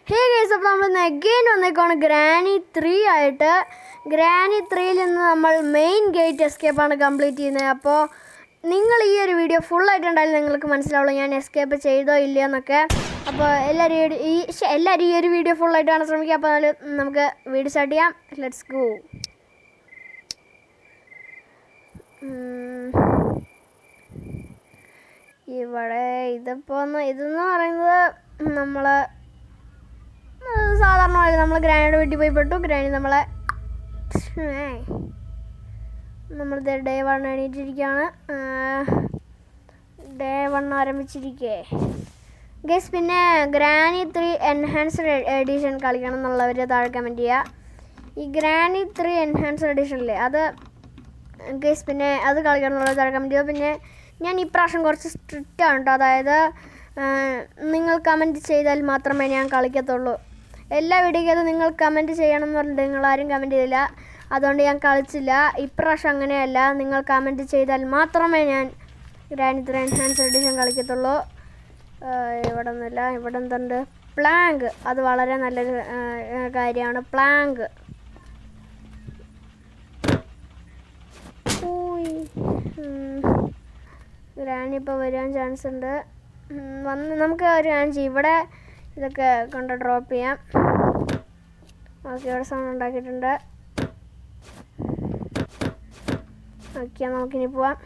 Hey guys, അപ്പോൾ നമ്മൾ again വന്നേക്കാണ് granny 3 ആയിട്ട്. ഗ്രാനി 3യിൽ നിന്ന് നമ്മൾ മെയിൻ ഗേറ്റ് എസ്കേപ്പാണ് കംപ്ലീറ്റ് ചെയ്യുന്നത്. അപ്പോൾ നിങ്ങൾ ഈ ഒരു വീഡിയോ ഫുള്ളായിട്ടുണ്ടായാലും നിങ്ങൾക്ക് മനസ്സിലാവുള്ളൂ ഞാൻ എസ്കേപ്പ് ചെയ്തോ ഇല്ലയോ എന്നൊക്കെ. അപ്പോൾ എല്ലാവരും ഈ ഒരു വീഡിയോ ഫുള്ളായിട്ട് കാണാൻ ശ്രമിക്കുക. അപ്പോൾ നമുക്ക് വീഡിയോ സ്റ്റാർട്ട് ചെയ്യാം. Let's go. ഇവിടെ ഇതെന്ന് പറയുന്നത് നമ്മൾ സാധാരണ നമ്മൾ ഗ്രാനിയുടെ വീട്ടിൽ പോയി പെട്ടു. ഗ്രാനി നമ്മൾ ഡേ 1 എണീറ്റിരിക്കുകയാണ്. ഡേ 1 ആരംഭിച്ചിരിക്കേ ഗൈസ്. പിന്നെ ഗ്രാനി 3 എൻഹാൻസ്ഡ് എഡിഷൻ കളിക്കണം എന്നുള്ളവർ താഴെ കമൻറ്റ് ചെയ്യുക. ഈ ഗ്രാനി 3 എൻഹാൻസ്ഡ് എഡിഷനില്ലേ അത് ഗൈസ്, പിന്നെ അത് കളിക്കണം എന്നുള്ളത് താഴെ കമൻറ്റ് ചെയ്യുക. പിന്നെ ഞാൻ ഇപ്രാവശ്യം കുറച്ച് സ്ട്രിക്റ്റാണ് കേട്ടോ. അതായത് നിങ്ങൾ കമൻറ്റ് ചെയ്താൽ മാത്രമേ ഞാൻ കളിക്കത്തുള്ളൂ. എല്ലാ വീഡിയോയ്ക്കകത്തും നിങ്ങൾ കമൻറ്റ് ചെയ്യണം എന്ന് പറഞ്ഞിട്ട് നിങ്ങളാരും കമൻറ്റ് ചെയ്തില്ല, അതുകൊണ്ട് ഞാൻ കളിച്ചില്ല. ഇപ്രാവശ്യം അങ്ങനെയല്ല, നിങ്ങൾ കമൻറ്റ് ചെയ്താൽ മാത്രമേ ഞാൻ ഗ്രാനി 3 എൻഹാൻസ്ഡ് എഡിഷൻ കളിക്കത്തുള്ളൂ. ഇവിടെ ഒന്നുമില്ല. ഇവിടെ എന്തുണ്ട്? പ്ലാങ്ക്. അത് വളരെ നല്ലൊരു കാര്യമാണ്. പ്ലാങ്ക് ഗ്രാനി ഇപ്പോൾ വരാൻ ചാൻസ് ഉണ്ട്. നമുക്ക് ഒരു കാര്യം ചെയ്യും, ഇവിടെ ഇതൊക്കെ കൊണ്ട് ഡ്രോപ്പ് ചെയ്യാം. ഓക്കെ, ഇവിടെ സൗണ്ട് ഉണ്ടാക്കിയിട്ടുണ്ട്. ഓക്കെ, നമുക്കിനി പോവാം.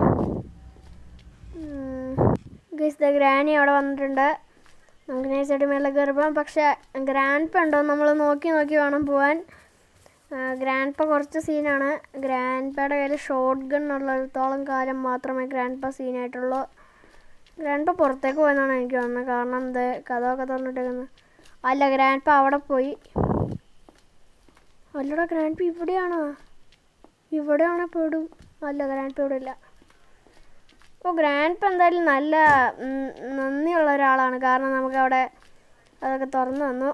ഗൈസ്, ഗ്രാനി അവിടെ വന്നിട്ടുണ്ട്. നമുക്ക് നൈസായിട്ട് മേളിൽ കയറി പോകാം. പക്ഷേ ഗ്രാൻഡ് പ ഉണ്ടോ നമ്മൾ നോക്കി വേണം പോവാൻ. ഗ്രാൻഡ് പ കുറച്ച് സീനാണ്. ഗ്രാൻഡ് പയുടെ കയ്യിൽ ഷോട്ട് ഗൺ ഉള്ളിടത്തോളം കാലം മാത്രമേ ഗ്രാൻഡ് പ സീനായിട്ടുള്ളൂ. ഗ്രാൻഡ് പ പുറത്തേക്ക് പോയെന്നാണ് എനിക്ക് തോന്നുന്നത്. കാരണം എന്ത് കഥയൊക്കെ തുറന്നിട്ടേക്കുന്നത്. അല്ല, ഗ്രാൻഡ് പ അവിടെ പോയി. അല്ലടാ, ഗ്രാൻഡ് പ ഇവിടെയാണോ പെടും? അല്ല, ഗ്രാൻഡ് പ ഇവിടെ ഇല്ല. അപ്പോൾ ഗ്രാൻഡ് പ എന്തായാലും നല്ല നന്ദിയുള്ള ഒരാളാണ്. കാരണം നമുക്ക് അവിടെ അതൊക്കെ തുറന്നു തന്നു.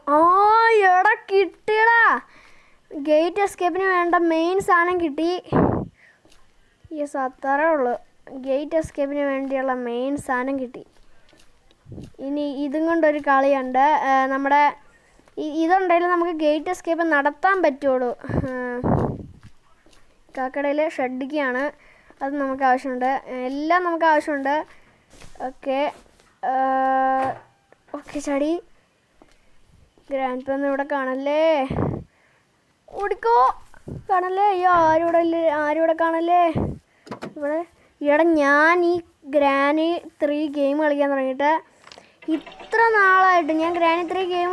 എടാ കിട്ടിയടാ, ഗേറ്റ് എസ്കേപ്പിന് വേണ്ട മെയിൻ സാധനം കിട്ടി. യെസ്, അത്രേ ഉള്ളൂ. ഗേറ്റ് എസ്കേപ്പിന് വേണ്ടിയുള്ള മെയിൻ സാധനം കിട്ടി. ഇനി ഇതും കൊണ്ടൊരു കളിയുണ്ട്. നമ്മുടെ ഇതുണ്ടെങ്കിൽ നമുക്ക് ഗേറ്റ് എസ്കേപ്പ് നടത്താൻ പറ്റുള്ളൂ. കാക്കടയിൽ ഷെഡിക്കാണ്, അത് നമുക്ക് ആവശ്യമുണ്ട്. എല്ലാം നമുക്ക് ആവശ്യമുണ്ട്. ഓക്കെ ചടി. ഗ്രാൻഡ് പ ഒന്നും ഇവിടെ കാണല്ലേ, ഓടിക്കോ. കാണല്ലേ? അയ്യോ, ആരും ഇവിടെ കാണല്ലേ. ഇവിടെ ഞാൻ ഈ ഗ്രാനി 3 ഗെയിം കളിക്കാൻ തുടങ്ങിയിട്ട് ഇത്ര നാളായിട്ട് ഞാൻ ഗ്രാനി 3 ഗെയിം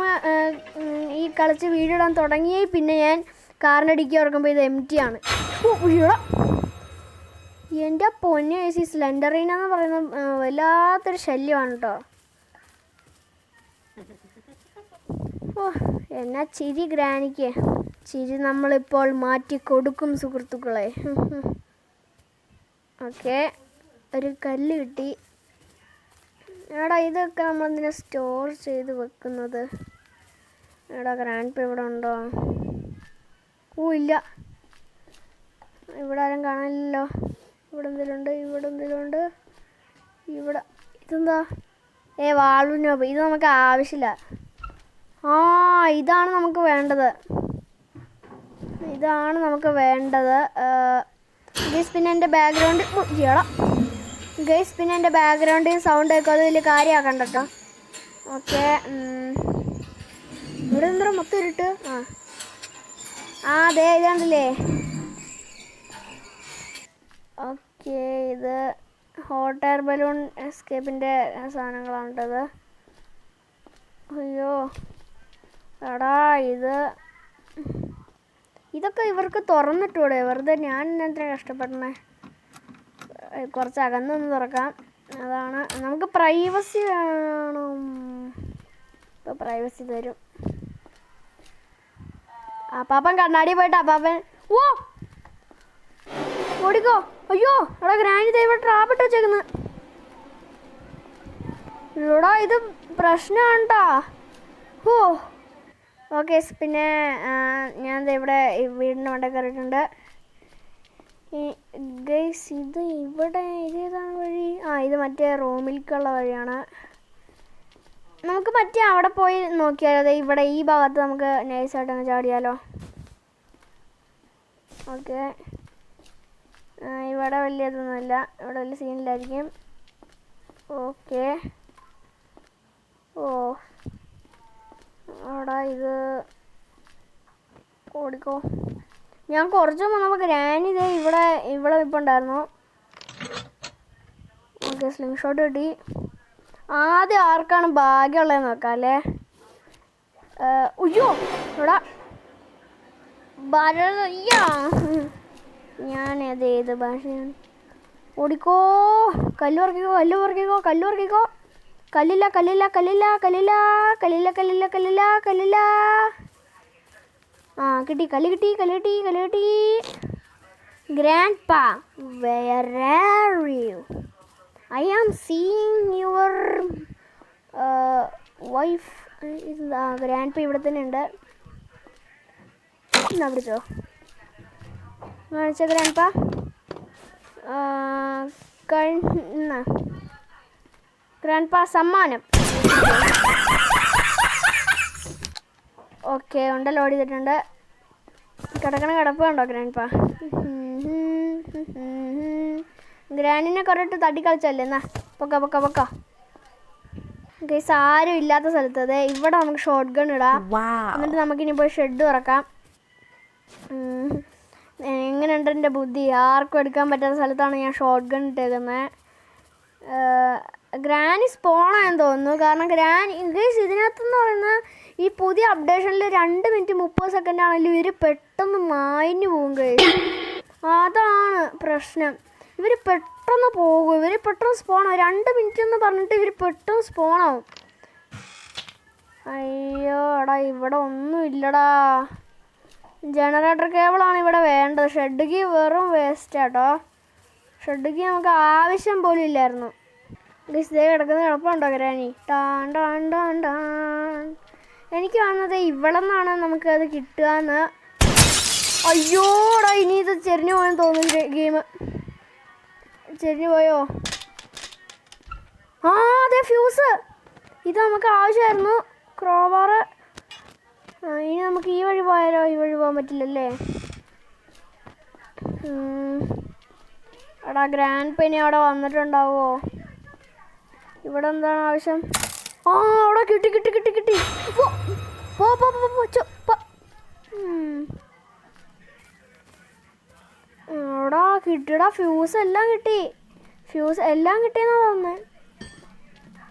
ഈ കളിച്ച് വീഡിയോ ഇടാൻ തുടങ്ങി. പിന്നെ ഞാൻ കാറിൻ്റെ ഡിക്കി തുറക്കുമ്പോൾ ഇത് എംറ്റി ആണ്. എൻ്റെ പൊന്നെ, ഈ സ്ലെൻഡറീന എന്ന് പറയുന്ന വല്ലാത്തൊരു ശല്യമാണ് കേട്ടോ. എന്നാ ചിരി ഗ്രാനിക്ക്. ചിരി നമ്മളിപ്പോൾ മാറ്റി കൊടുക്കും സുഹൃത്തുക്കളെ. ഓക്കെ, ഒരു കല്ല് കിട്ടി. എടാ, ഇതൊക്കെ നമ്മളെന്തിനാ സ്റ്റോർ ചെയ്ത് വെക്കുന്നത്? എടാ, ഗ്രാൻഡ് പ ഇവിടെ ഉണ്ടോ? ഇല്ല, ഇവിടെ ആരും കാണില്ലല്ലോ. ഇവിടെ എന്തെങ്കിലും ഉണ്ട്. ഇതെന്താ? വാളുനോബ്. ഇത് നമുക്ക് ആവശ്യമില്ല. ഇതാണ് നമുക്ക് വേണ്ടത്. ഗൈസ്, പിന്നെ എൻ്റെ ബാക്ക്ഗ്രൗണ്ടിൽ സൗണ്ട് കേൾക്കും. അത് വലിയ കാര്യമാക്കണ്ട കേട്ടോ. ഓക്കെ, ഇവിടെ എന്താ മൊത്തം ഇരുട്ട്? അതെ, ഇതാണല്ലേ. ഓക്കെ, ഇത് ഹോട്ട് എയർ ബലൂൺ എസ്കേപ്പിൻ്റെ സാധനങ്ങളാണിട്ടത്. അയ്യോ എടാ, ഇതൊക്കെ ഇവർക്ക് തുറന്നിട്ടൂടെ? വെറുതെ ഞാൻ എന്തിനാ കഷ്ടപ്പെടണേ? കുറച്ച് അകന്നൊന്ന് തുറക്കാം. അതാണ് നമുക്ക് പ്രൈവസി വേണം. ഇപ്പോൾ പ്രൈവസി തരും. അപ്പാപ്പൻ കണ്ണാടി പോയിട്ട് അപ്പാപ്പൻ ഓടിക്കോ. അയ്യോ എടാ, ഗ്രാനി ദൈവം ട്രാപ്പിട്ട് വെച്ചേക്കുന്നു. എടാ, ഇത് പ്രശ്നമാണ് കേട്ടോ. ഓക്കെ, പിന്നെ ഞാൻ ഇവിടെ വീടിൻ്റെ മണ്ട കയറിയിട്ടുണ്ട്. ഗൈസ്, ഇതേതാണ് വഴി? ഇത് മറ്റേ റൂമിലേക്കുള്ള വഴിയാണ്. നമുക്ക് മറ്റേ അവിടെ പോയി നോക്കിയാലോ? അതെ ഇവിടെ ഈ ഭാഗത്ത് നമുക്ക് നൈസായിട്ടൊന്ന് ചാടിയാലോ? ഓക്കെ, ഇവിടെ വലിയതൊന്നുമില്ല, ഇവിടെ വലിയ സീനിലായിരിക്കും. ഓക്കെ, ഓ അവിടെ ഇത് ഓടിക്കോ. ഞാൻ കുറച്ച് മുമ്പ് നമുക്ക് ഗ്രാനി ഇതേ ഇവിടെ ഇപ്പോൾ ഉണ്ടായിരുന്നു. ഓക്കെ, സ്ലിംഗ് ഷോട്ട് കിട്ടി. ആദ്യം ആർക്കാണ് ഭാഗ്യമുള്ളതെന്ന് നോക്കാം അല്ലേ? ഉയ്യോ ഇവിടെ ഞാനത് ഏത് ഭാഷയാണ്? ഓടിക്കോ, കല്ല് പറക്കിക്കോ, കല്ല് പറക്കിക്കോ, കല്ല് പറക്കിക്കോ. കല്ലില്ല കല്ലില്ല കല്ലില്ല കല്ലില്ല കല്ലില്ല കല്ലില്ല കല്ലില്ല കല്ലില്ല. ആ കിട്ടി, കല്ല് കിട്ടി, കല്ല് കിട്ടി, കല്ല് കിട്ടി. Grandpa, where are you? I am seeing your wife. Grand ഇവിടെ തന്നെ ഉണ്ട്. എന്നാ പിടിച്ചോ, കാണിച്ച ഗ്രാൻഡ്പാ. ഗ്രാൻഡ്പാ സമ്മാനം. ഓക്കെ, ഉണ്ട്, ലോഡ് ചെയ്തിട്ടുണ്ട്. കിടക്കണ കിടപ്പ് കണ്ടോ ഗ്രാൻഡ്പാ? ഗ്രാനിനെ കുറേട്ട് തട്ടിക്കളിച്ചല്ലേ. എന്നാ പൊക്ക പൊക്ക പൊക്ക. ഗൈസ്, ആരും ഇല്ലാത്ത സ്ഥലത്ത് അതെ ഇവിടെ നമുക്ക് ഷോട്ട് ഗൺ ഇടാം. എന്നിട്ട് നമുക്കിനി പോയി ഷെഡ് തുറക്കാം. എങ്ങനെയുണ്ട് എൻ്റെ ബുദ്ധി? ആർക്കും എടുക്കാൻ പറ്റാത്ത സ്ഥലത്താണ് ഞാൻ ഷോട്ട് ഗൺ ഇട്ടേക്കുന്നത്. ഗ്രാനി സ്പോണായെന്ന് തോന്നുന്നു. കാരണം ഗൈസ് ഇതിനകത്തെന്ന് പറയുന്നത് ഈ പുതിയ അപ്ഡേഷനിൽ 2 മിനിറ്റ് 30 സെക്കൻഡ് ആണെങ്കിലും ഇവർ പെട്ടെന്ന് മായഞ്ഞു പോകും ഗൈസ്. അതാണ് പ്രശ്നം. ഇവർ പെട്ടെന്ന് പോകും, ഇവർ പെട്ടെന്ന് സ്പോണാവും. 2 മിനിറ്റ് എന്ന് പറഞ്ഞിട്ട് ഇവർ പെട്ടെന്ന് സ്പോണാവും. അയ്യോ എടാ, ഇവിടെ ഒന്നും ഇല്ലടാ. ജനറേറ്റർ കേബിളാണ് ഇവിടെ വേണ്ടത്. ഷെഡ് വെറും വേസ്റ്റാട്ടോ. ഷെഡ് നമുക്ക് ആവശ്യം പോലും ഇല്ലായിരുന്നു. ഗൈസ് കിടക്കുന്ന എളുപ്പമുണ്ടോ ഗ്രാനി? ടാൻ ടാൻ ടാൻ ടാൻ. എനിക്ക് വന്നത് ഇവിടെ നിന്നാണ് നമുക്കത് കിട്ടുകയെന്ന്. അയ്യോടാ, ഇനി ഇത് ചെരിഞ്ഞു പോയെന്ന് തോന്നുന്നു. ഗെയിം ചെരിഞ്ഞു പോയോ? ആ അതെ, ഫ്യൂസ്. ഇത് നമുക്ക് ആവശ്യമായിരുന്നു, ക്രോബാറ്. ഇനി നമുക്ക് ഈ വഴി പോയാലോ? ഈ വഴി പോകാൻ പറ്റില്ലല്ലേ? എടാ, ഗ്രാൻഡ് പെനി അവിടെ വന്നിട്ടുണ്ടാവോ? ഇവിടെ എന്താണ് ആവശ്യം? ആ അവിടെ കിട്ടി കിട്ടി കിട്ടി കിട്ടി. എടാ കിട്ടിയടാ, ഫ്യൂസ് എല്ലാം കിട്ടി. ഫ്യൂസ് എല്ലാം കിട്ടിയെന്നാ തോന്നുന്നത്.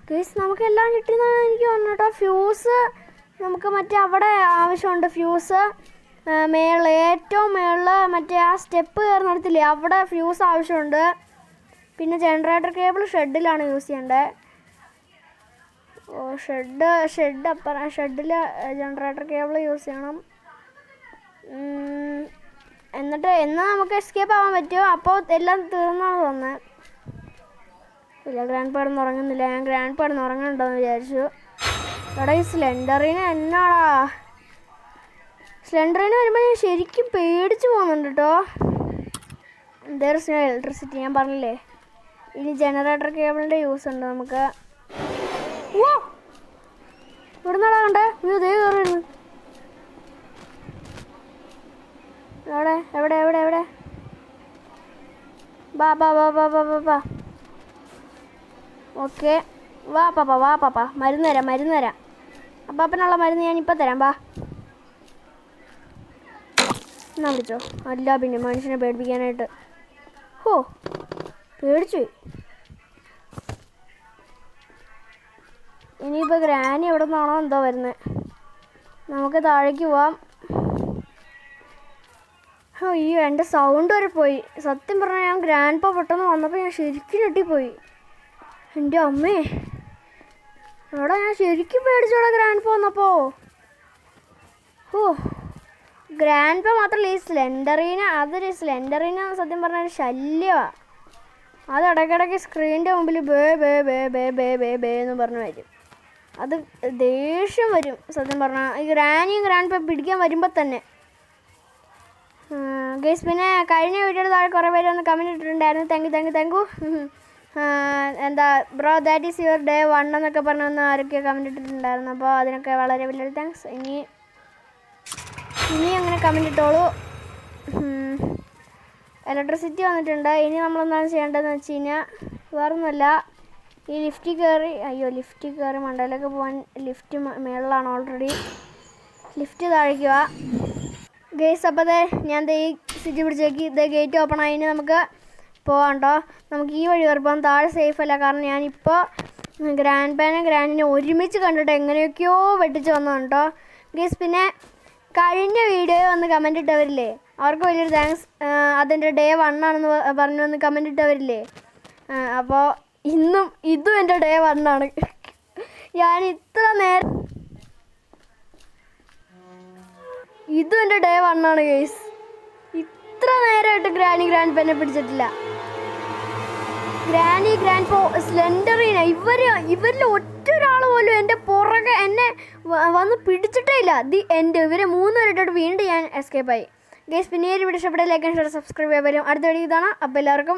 ഗൈസ് നമുക്ക് എല്ലാം കിട്ടിയെന്നാണ് എനിക്ക് തോന്നുന്നു കേട്ടോ. ഫ്യൂസ് നമുക്ക് മറ്റേ അവിടെ ആവശ്യമുണ്ട്. ഫ്യൂസ് ഏറ്റവും മേളിൽ മറ്റേ ആ സ്റ്റെപ്പ് കയറുന്നിടത്തില്ലേ, അവിടെ ഫ്യൂസ് ആവശ്യമുണ്ട്. പിന്നെ ജനറേറ്റർ കേബിൾ ഷെഡിലാണ് യൂസ് ചെയ്യേണ്ടത്. ഓ ഷെഡിൽ ജനറേറ്റർ കേബിൾ യൂസ് ചെയ്യണം. എന്നിട്ട് എന്നാൽ നമുക്ക് എസ്കേപ്പ് ആവാൻ പറ്റുമോ? അപ്പോൾ എല്ലാം തീർന്നാണ് തോന്നുന്നത്. ഇല്ല, ഗ്രാൻഡ് പാടൊന്നും ഉറങ്ങുന്നില്ല. ഞാൻ ഗ്രാൻഡ് പാടൊന്നും ഉറങ്ങുന്നുണ്ടോയെന്ന് വിചാരിച്ചു. എടാ, ഈ സ്ലെൻഡറിന് എന്നാടാ? സ്ലെൻഡറിന് വരുമ്പോൾ ഞാൻ ശരിക്കും പേടിച്ച് പോകുന്നുണ്ട് കേട്ടോ. ഇലക്ട്രിസിറ്റി ഞാൻ പറഞ്ഞില്ലേ. ഇനി ജനറേറ്റർ കേബിളിൻ്റെ യൂസ് ഉണ്ട് നമുക്ക്. ഓ ഇവിടെ നിന്നാടാ കണ്ടേ? ഇതേ കയറിയിരുന്നു. എവിടെ എവിടെ എവിടെ എവിടെ? ബാ ബാ ബാ ബാ ബാ ബാ ബാ. ഓക്കെ, വാ പാപ്പ വാ പാപ്പ. മരുന്ന് തരാം, മരുന്ന് തരാം. അപ്പാപ്പനുള്ള മരുന്ന് ഞാനിപ്പോൾ തരാം. ബാ എന്നാ വിളിച്ചോ. അല്ല പിന്നെ മനുഷ്യനെ പേടിപ്പിക്കാനായിട്ട്. ഹോ, പേടിച്ചു. ഇനിയിപ്പോൾ ഗ്രാനി എവിടെ നിന്നാണോ എന്തോ വരുന്നത്. നമുക്ക് താഴേക്ക് പോവാം. അയ്യോ, എൻ്റെ സൗണ്ട് വരെ പോയി. സത്യം പറഞ്ഞാൽ ഞാൻ ഗ്രാൻഡ് പാ പെട്ടെന്ന് വന്നപ്പോൾ ഞാൻ ശരിക്കും ഞെട്ടിപ്പോയി. എൻ്റെ അമ്മേ, എവിടെ ഞാൻ ശരിക്കും പേടിച്ചോടെ ഗ്രാൻഡ് പാ വന്നപ്പോൾ. ഓ, ഗ്രാൻഡ് പാ മാത്രമല്ല, ഈ സ്ലെൻഡറിന് സത്യം പറഞ്ഞാൽ ശല്യമാണ്. അത് ഇടയ്ക്കിടയ്ക്ക് സ്ക്രീനിൻ്റെ മുമ്പിൽ bay bay bay bay bay bay bay എന്ന് പറഞ്ഞു വരും. അത് ദേഷ്യം വരും സത്യം പറഞ്ഞാൽ. ഈ ഗ്രാനിയും ഗ്രാൻഡ് പാ പിടിക്കാൻ വരുമ്പോൾ തന്നെ. ഗൈസ്, പിന്നെ കഴിഞ്ഞ വീഡിയോയുടെ താഴെ കുറേ പേര് ഒന്ന് കമൻറ്റ് ഇട്ടിട്ടുണ്ടായിരുന്നു. Thank you. എന്താ bro that is your day 1 എന്നൊക്കെ പറഞ്ഞൊന്ന് ആരൊക്കെ കമൻറ്റ് ഇട്ടിട്ടുണ്ടായിരുന്നു. അപ്പോൾ അതിനൊക്കെ വളരെ വലിയൊരു താങ്ക്സ്. ഇനി അങ്ങനെ കമൻറ്റ് ഇട്ടോളൂ. ഇലക്ട്രിസിറ്റി വന്നിട്ടുണ്ട്. ഇനി നമ്മളെന്താണ് ചെയ്യേണ്ടതെന്ന് വെച്ച് കഴിഞ്ഞാൽ വേറൊന്നുമല്ല, ഈ ലിഫ്റ്റിൽ കയറി മണ്ടയിലേക്ക് പോകാൻ ലിഫ്റ്റ് മേളിലാണ് ഓൾറെഡി. ലിഫ്റ്റ് താഴിക്കുക ഗേസ്. അപ്പോൾ ഞാൻ ഈ സ്വിച്ച് പിടിച്ചേക്ക് ഗേറ്റ് ഓപ്പൺ ആയതിന് നമുക്ക് പോകാം കേട്ടോ. നമുക്ക് ഈ വഴി കയറി പോകാം. താഴെ സേഫ് അല്ല, കാരണം ഞാനിപ്പോൾ ഗ്രാൻഡിനെ ഒരുമിച്ച് കണ്ടിട്ട് എങ്ങനെയൊക്കെയോ വെട്ടിച്ച് വന്നതാണ് കേട്ടോ ഗേസ്. പിന്നെ കഴിഞ്ഞ വീഡിയോ വന്ന് കമൻറ്റ് ഇട്ടവരില്ലേ, അവർക്ക് വലിയൊരു താങ്ക്സ്. അതിൻ്റെ ഡേ 1 ആണെന്ന് പറഞ്ഞു വന്ന് കമൻറ്റ് ഇട്ടവരില്ലേ. അപ്പോൾ ഇതും എൻ്റെ ഡേ 1 ആണ്. ഞാൻ ഇതും എൻ്റെ ഡേ 1 ആണ് ഗേസ്. ഇത്ര നേരമായിട്ട് ഗ്രാൻഡ് പെന്നെ പിടിച്ചിട്ടില്ല. ഗ്രാൻഡ് പോ സ്ലെൻഡറിന ഇവരിൽ ഒറ്റൊരാൾ പോലും എൻ്റെ പുറകെ എന്നെ വന്ന് പിടിച്ചിട്ടേ ഇല്ല. ഇവരെ 3 പേരിട്ടിട്ട് വീണ്ടും ഞാൻ എസ്കേപ്പായി ഗേസ്. പിന്നെ ഈ വീഡിയോ ഇഷ്ടപ്പെട്ട ലൈക്ക് ആൻഡ് ഷെയർ സബ്സ്ക്രൈബ് ചെയ്യാൻ പറ്റും. അടുത്ത വീഡിയോ ഇതാണ്. അപ്പോൾ എല്ലാവർക്കും